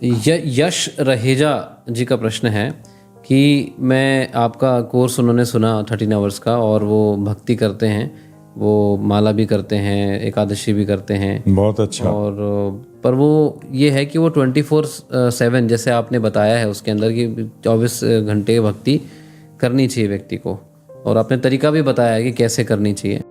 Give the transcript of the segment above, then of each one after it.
यश रहेजा जी का प्रश्न है कि मैं आपका कोर्स उन्होंने सुना 13 आवर्स का, और वो भक्ति करते हैं, वो माला भी करते हैं, एकादशी भी करते हैं। बहुत अच्छा। और पर वो ये है कि वो 24/7 जैसे आपने बताया है उसके अंदर कि 24 घंटे भक्ति करनी चाहिए व्यक्ति को, और आपने तरीका भी बताया है कि कैसे करनी चाहिए।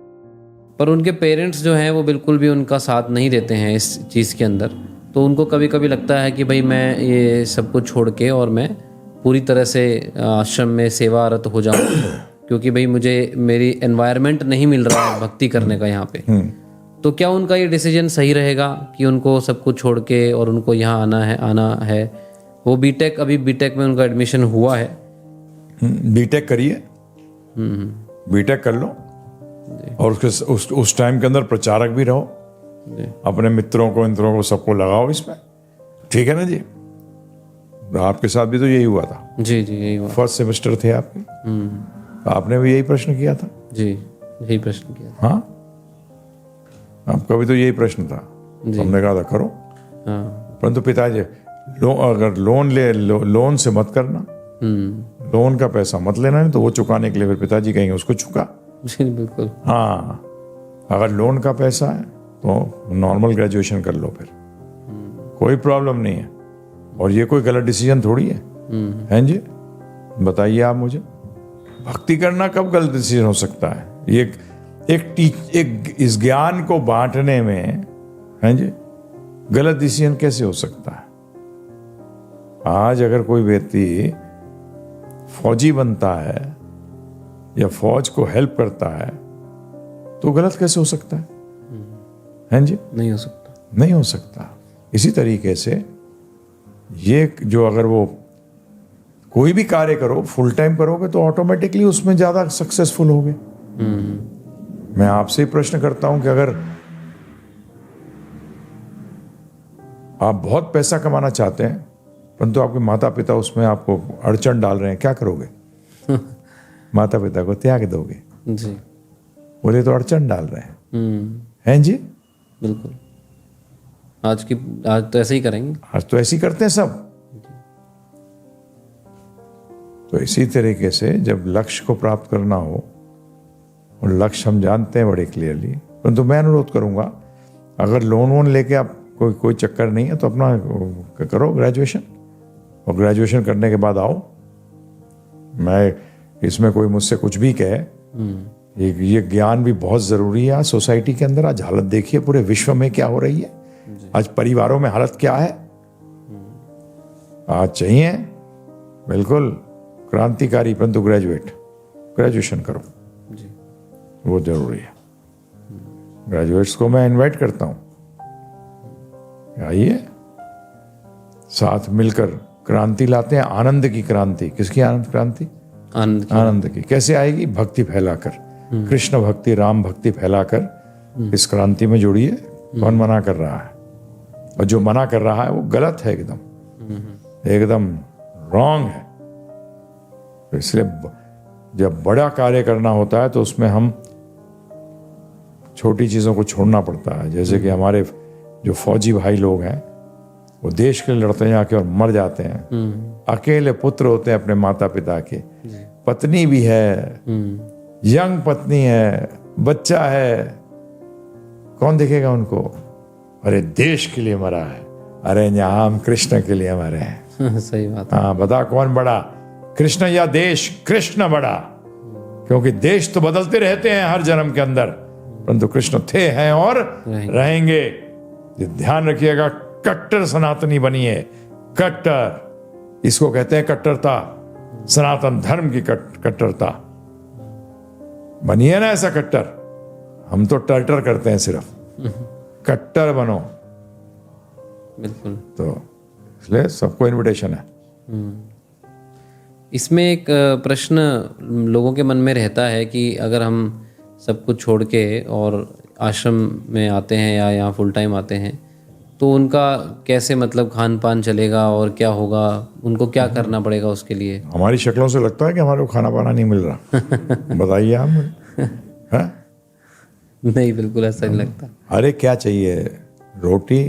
पर उनके पेरेंट्स जो हैं वो बिल्कुल भी उनका साथ नहीं देते हैं इस चीज़ के अंदर, तो उनको कभी कभी लगता है कि भाई मैं ये सब कुछ छोड़ के और मैं पूरी तरह से आश्रम में सेवारत हो जाऊं क्योंकि भाई मुझे मेरी एनवायरनमेंट नहीं मिल रहा है भक्ति करने का यहाँ पे। तो क्या उनका ये डिसीजन सही रहेगा कि उनको सब कुछ छोड़ के और उनको यहाँ आना है? वो बीटेक, अभी बीटेक में उनका एडमिशन हुआ है। बीटेक करिए, बीटेक कर लो, और उस टाइम के अंदर प्रचारक भी रहो, अपने मित्रों को, इंत्रों को, सबको लगाओ इसमें। ठीक है ना जी? आपके साथ भी तो यही हुआ था। जी जी, यही हुआ। फर्स्ट सेमेस्टर थे आपके, आपने भी यही प्रश्न किया था। जी, यही प्रश्न किया था। हाँ, आपका भी तो यही प्रश्न था। हमने कहा था करो। हाँ। परंतु पिताजी अगर लोन से मत करना, लोन का पैसा मत लेना, नहीं तो वो चुकाने के लिए फिर पिताजी कहेंगे उसको चुका। जी बिल्कुल। हाँ, अगर लोन का पैसा है तो नॉर्मल ग्रेजुएशन कर लो, फिर कोई प्रॉब्लम नहीं है। और ये कोई गलत डिसीजन थोड़ी है जी? बताइए आप मुझे, भक्ति करना कब गलत डिसीजन हो सकता है? ये एक इस ज्ञान को बांटने में, हैं जी, गलत डिसीजन कैसे हो सकता है? आज अगर कोई व्यक्ति फौजी बनता है या फौज को हेल्प करता है तो गलत कैसे हो सकता है? हैं जी? नहीं हो सकता, नहीं हो सकता। इसी तरीके से ये जो अगर वो कोई भी कार्य करो, फुल टाइम करोगे तो ऑटोमेटिकली उसमें ज्यादा सक्सेसफुल होगे। मैं आपसे प्रश्न करता हूं कि अगर आप बहुत पैसा कमाना चाहते हैं परंतु आपके माता पिता उसमें आपको अड़चन डाल रहे हैं, क्या करोगे? माता पिता को त्याग दोगे? जी। बोले तो अड़चन डाल रहे हैं जी? बिल्कुल। आज तो ऐसे ही करेंगे। आज तो ऐसे ही करते हैं सब। तो इसी तरीके से जब लक्ष्य को प्राप्त करना हो, और लक्ष्य हम जानते हैं बड़े क्लियरली, परंतु मैं अनुरोध करूंगा अगर लोन वोन लेके आप कोई चक्कर नहीं है तो अपना करो ग्रेजुएशन, और ग्रेजुएशन करने के बाद आओ। मैं इसमें कोई मुझसे कुछ भी कहे, ये ज्ञान भी बहुत जरूरी है आज सोसाइटी के अंदर। आज हालत देखिए पूरे विश्व में क्या हो रही है, आज परिवारों में हालत क्या है। आज चाहिए बिल्कुल क्रांतिकारी, परंतु ग्रेजुएशन करो जी। वो जरूरी है। ग्रेजुएट्स को मैं इनवाइट करता हूं, आइए साथ मिलकर क्रांति लाते हैं, आनंद की क्रांति। किसकी आनंद क्रांति? आनंद की। कैसे आएगी? भक्ति फैलाकर, कृष्ण भक्ति, राम भक्ति फैलाकर इस क्रांति में जुड़िए। कौन मना कर रहा है? और जो मना कर रहा है वो गलत है, एकदम रॉन्ग है। तो इसलिए जब बड़ा कार्य करना होता है तो उसमें हम छोटी चीजों को छोड़ना पड़ता है। जैसे कि हमारे जो फौजी भाई लोग हैं वो देश के लिए लड़ते हैं आके और मर जाते हैं। अकेले पुत्र होते हैं अपने माता पिता के, पत्नी भी है, यंग पत्नी है, बच्चा है, कौन देखेगा उनको? अरे देश के लिए मरा है, अरे यहाँ हम कृष्ण के लिए मरे हैं। सही बात है। हाँ, बता कौन बड़ा, कृष्ण या देश? कृष्ण बड़ा, क्योंकि देश तो बदलते रहते हैं हर जन्म के अंदर, परंतु कृष्ण थे, हैं और रहेंगे। ये ध्यान रखिएगा, कट्टर सनातनी बनिए। कट्टर, इसको कहते हैं कट्टरता, सनातन धर्म की कट्टरता बनिए ना। ऐसा कट्टर, हम तो टर्टर करते हैं सिर्फ, कट्टर बनो। बिल्कुल। तो इसलिए सबको इनविटेशन है। इसमें एक प्रश्न लोगों के मन में रहता है कि अगर हम सब कुछ छोड़ के और आश्रम में आते हैं या यहाँ फुल टाइम आते हैं तो उनका कैसे मतलब खान पान चलेगा और क्या होगा, उनको क्या करना पड़ेगा उसके लिए? हमारी शक्लों से लगता है कि हमारे को खाना पाना नहीं मिल रहा। बताइए आप मुझे। नहीं, बिल्कुल ऐसा नहीं लगता। अरे क्या चाहिए? रोटी,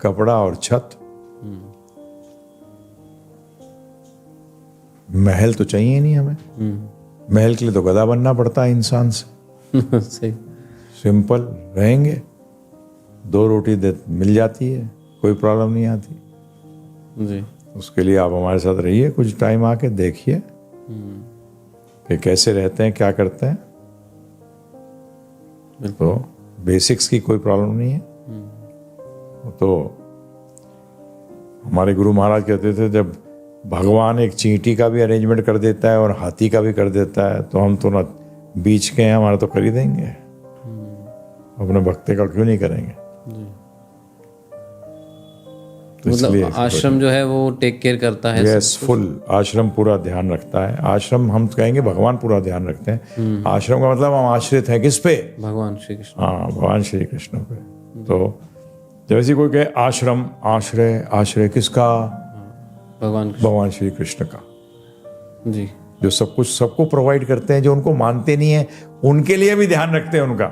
कपड़ा और छत, महल तो चाहिए नहीं हमें, महल के लिए तो गधा बनना पड़ता है इंसान से। सही। सिंपल रहेंगे, 2 रोटी मिल जाती है, कोई प्रॉब्लम नहीं आती। जी। उसके लिए आप हमारे साथ रहिए, कुछ टाइम आके देखिए कि कैसे रहते हैं, क्या करते हैं। तो बेसिक्स की कोई प्रॉब्लम नहीं है। तो हमारे गुरु महाराज कहते थे, जब भगवान एक चींटी का भी अरेंजमेंट कर देता है और हाथी का भी कर देता है, तो हम तो ना बीच के हैं, हमारा तो कर ही देंगे, अपने भक्ति का क्यों नहीं करेंगे। तो मतलब आश्रम जो है वो टेक केयर करता है। यस, फुल आश्रम पूरा ध्यान रखता है। आश्रम हम कहेंगे भगवान पूरा ध्यान रखते हैं। आश्रम का मतलब हम आश्रित हैं किस पे? भगवान श्री कृष्ण। हाँ, भगवान श्री कृष्ण पे। तो जैसे कोई कहे आश्रम, आश्रय, आश्रय किसका? भगवान श्री कृष्ण का। जी। जो सब कुछ सबको प्रोवाइड करते हैं, जो उनको मानते नहीं है उनके लिए भी ध्यान रखते हैं उनका।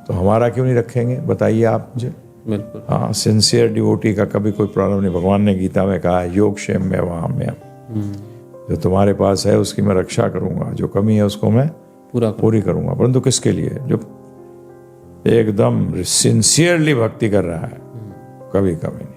तो हमारा क्यों नहीं रखेंगे, बताइए आप मुझे। बिल्कुल। हाँ, सिंसियर डिवोटी का कभी कोई प्रॉब्लम नहीं। भगवान ने गीता में कहा है, योग क्षेम में वहां में जो तुम्हारे पास है उसकी मैं रक्षा करूंगा, जो कमी है उसको मैं पूरी करूंगा। परंतु किसके लिए? जो एकदम सिंसियरली भक्ति कर रहा है, कभी कमी नहीं।